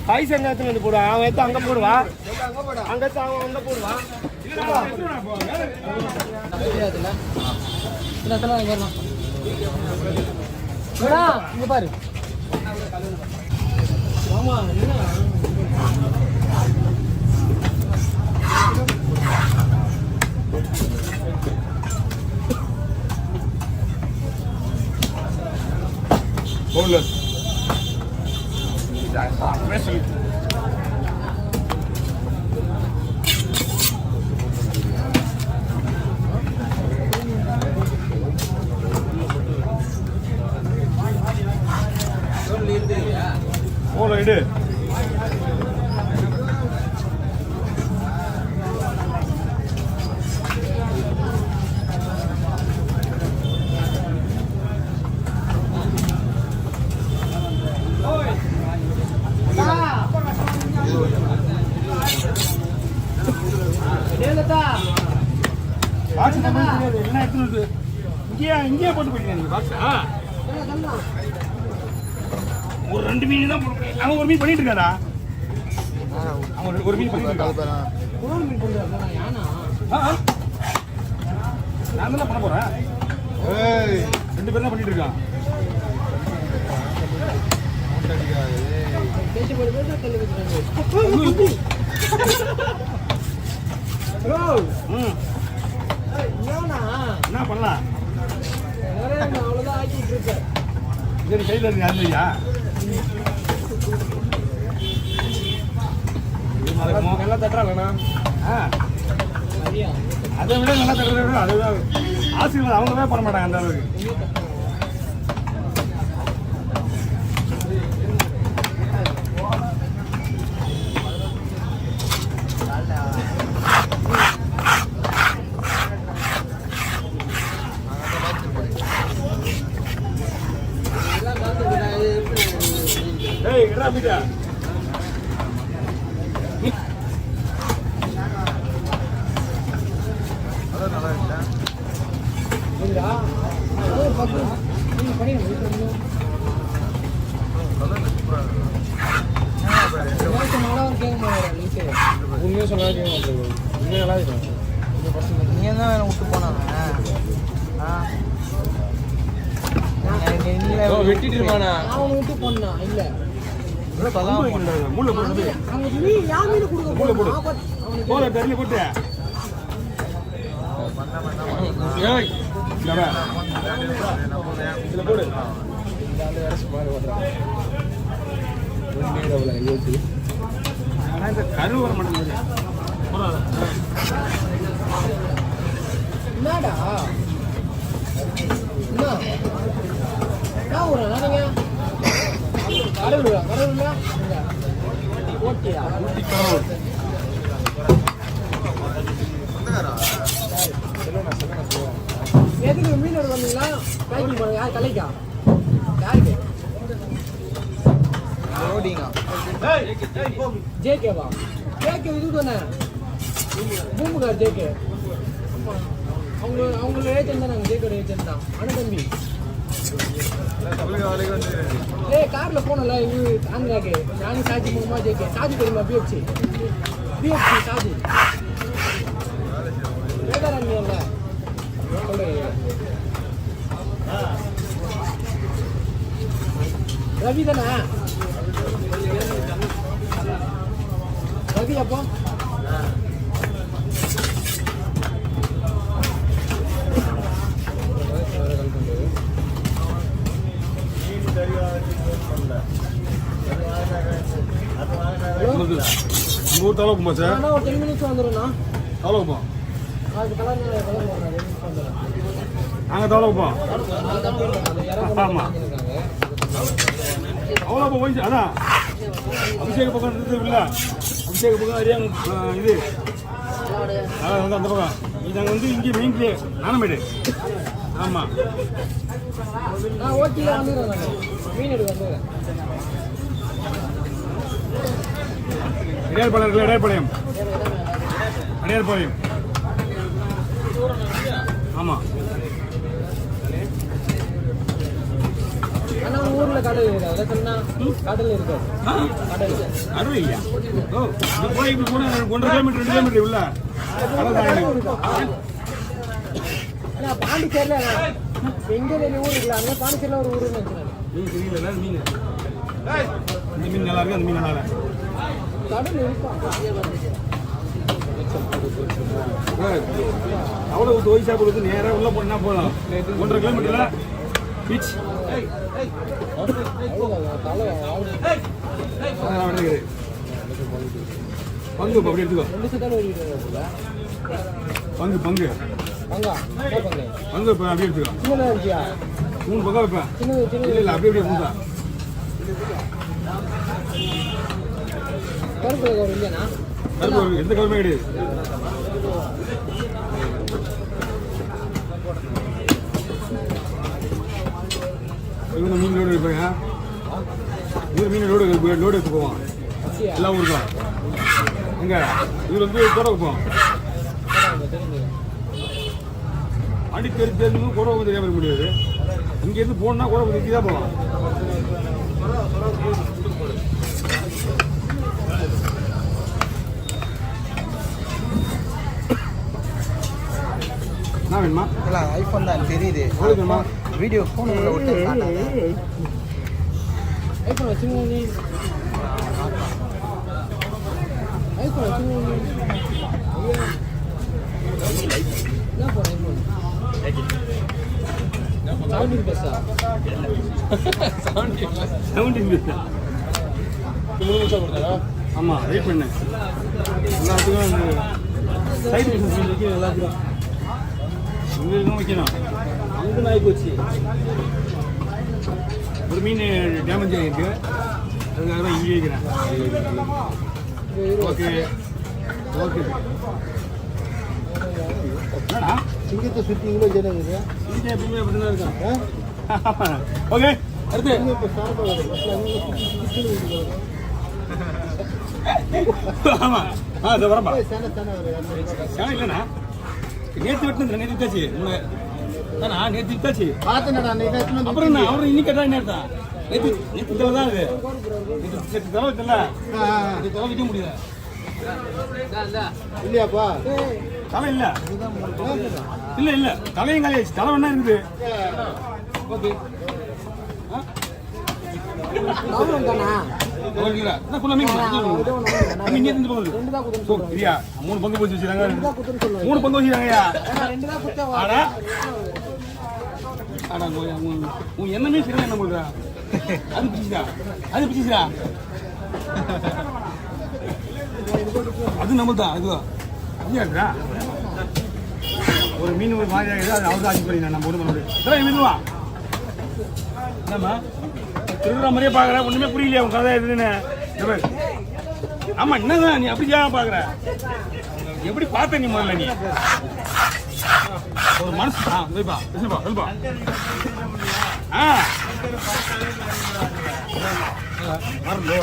காய் சங்கத்துல வந்து போடுவான். அவன் எடுத்து அங்க போடுவான். அங்க அவன் அங்க போடுவான். இங்க பாரு. ஆமா boneless. All right. இங்கே போட்டு போயிட்டீங்க பாக்ஸா ஒரு 2 மீன் தான் அவன் ஒரு மீன் பண்ணிட்டு இருக்காடா. அவன் ஒரு மீன் பண்ணிட்டு இருக்கான். நான் தான் பண்ண போறேன். 2 பேரும் தான் பண்ணிட்டு இருக்கான். என்ன பண்ணலாம்? இது கையில் இருக்கு இல்லையா? நல்லா தட்டுறாங்கண்ணா. அதை விட நல்லா தட்டுற அதுதான் ஆசீர்வாதம். அவங்களே பண்ண மாட்டாங்க அந்த அளவுக்கு. உண்மையை சொல்லாது உண்மையை நல்லா இருக்கும். நீங்க தான் விட்டு போனாங்க வெட்டிட்டுருவானா அவன் விட்டு போனா இல்ல மூளை போடுறது மூளை போடு போல தெரியல போட்டு இதுல போடு இந்த கரு வர மாட்டேங்குது. என்னடா என்ன ஊரா நீங்க? கடவுளா கடவுளா ஓட்டியா ஊட்டி கடவுள் எதுக்கு மீன் எடுத்து வந்தீங்களா? பேக்கிங் பண்ணுங்க. யார் கலைக்கா? யாருக்கு? ஜேகேவா? ஜேகே இது தானே பூம்புகார் ஜேகே. அவங்களோட ஏஜென்ட் தான். நாங்கள் ஜேகோட ஏஜென்ட் தான். அண்ணன் தம்பி கார்ல போனல இது ஆந்திராக்கு நானும் சாஜி மூலமா ஜேகே. சாஜி தெரியுமா? பிஎஃப்சி சாஜி வேதாரண்யம் இல்ல ரவி தானே? ரவி அப்போ தவளக்குமா சார்? ஒரு 10 minutes வந்துடும்ண்ணா. தவளக்குமா அது கலர் நாங்கள் தவளக்குப்போம். ஆமாம் அவ்வளோ போயிடுச்சு. அதான் அபிஷேக பக்கம் இருந்தது இல்லை. அபிஷேக பக்கம் அறியாம இது அதான் வந்து அந்த பக்கம். இது நாங்கள் வந்து இங்கே மெயின்லேயே நானமேடு. ஆமாம் ஓகே வந்துடுறேன். மீன் எடுக்க வந்துடுறேன். இடையார்பாளையம் இருக்குல்ல? இடையார்பாளையம் இடையார்பாளையம் ஆமாம். ஆனா ஊர்ல கடல் இருக்கு அத சொன்னா கடல் இருக்கு கடல் கடல் இல்லையா ஓ இது போய் இப்படி போனா 1.5 கிலோமீட்டர் 2 கிலோமீட்டர் உள்ள கடல் தானே ஆனா பாண்டிச்சேரியில எங்க ஊர் இருக்குல்ல அங்க பாண்டிச்சேரியில ஒரு ஊருன்னு நினைக்கிறேன் மீன் தெரியல மீன் இந்த மீன் நல்லா இருக்கு அந்த மீன் நல்லா இல்லை கடல் இருக்கும் அவ்வளோ தோய் சாப்பிடுறது நேராக உள்ள போனா போதும் 1.5 கிலோமீட்டர்ல பீச் பங்கு அப்படி எடுத்துக்கோ பங்கு பங்கு பங்கு இப்போ அப்படியே எடுத்துக்கோ 3 பக்கம் வைப்பேன் இல்லை இல்லை அப்படியே கொடுத்தா எந்த கவர்மே கிடையாது இவங்க மீன் லோடு இருப்பாங்க இவர் மீன் லோடு எடுத்து போவான் எல்லா ஊருக்கும் எங்க இவர் வந்து குறை வைப்போம் அடி தெரிஞ்சு குறை வந்து கேட்க முடியாது இங்கேருந்து போனா குறை வந்து தான் போவான் என்ன வேணுமா இல்லை ஐஃபோன் தான் தெரியுது வேணுமா வீடியோ ஃபோன் விட்டு ஐஃபோன் வச்சுங்க நீ ஐஃபோன் வச்சுங்க என்ன போற ஐஃபோன் சவுண்ட் பேசா சவுண்ட் இருக்கு 3 நிமிஷம் கொடுத்தா ஆமாம் வெயிட் பண்ணு எல்லாத்துக்கும் சைடு பிஸ்னஸ் வைக்கணும் எல்லாத்துக்கும் உங்களுக்கு வைக்கணும் அங்கே நாய் போச்சு ஒரு மீன் டேமேஜ் ஆகிருக்கு அதுக்காக தான் இங்கே வைக்கிறேன் ஓகே ஓகே என்னடா சிங்கத்தை சுற்றி இவ்வளோ ஜனம் இருக்குது இங்கே எப்பவுமே அப்படி தான் இருக்கான் ஓகே அடுத்து ஆமாம் ஆ இதை வரப்பா சேனை இல்லைண்ணா நேற்று வெட்டினது நேற்று வித்தாச்சு தானா நேற்று வித்தாச்சு பார்த்தேன்டா அன்னைக்கு அப்புறம் என்ன அவரும் இன்னைக்கு கேட்டா என்ன எடுத்தான் நேற்று நேற்று தான் இது நேற்று தலை வைக்கல இது தலை வைக்க முடியல இல்லையாப்பா தலை இல்ல இல்ல இல்ல தலையும் காலியாச்சு தலை வேணா இருக்குது ஓகே மூணு பங்கு போச்சு வச்சுறாங்க 3 பங்கு வச்சுறாங்கய்யா உன் என்னமே சரியா என்ன போடுறா அது பிடிச்சா அது பிடிச்சா அது நம்ம தான் அதுதான் இருக்கா ஒரு மீன் ஒரு மாதிரி ஆகிடுது அது அவரு ஆட்சி பண்ணி நம்ம ஒன்று மீன்வா என்னம்மா திருடுற மாதிரியே பார்க்குற ஒன்றுமே புரியலையா உன் கதை எதுன்னு ஆமா என்னதான் நீ அப்படியா பார்க்குற எப்படி பார்த்த நீ முதல்ல நீ ஒரு மனசு சொல்லுப்பா சொல்லுப்பா வரல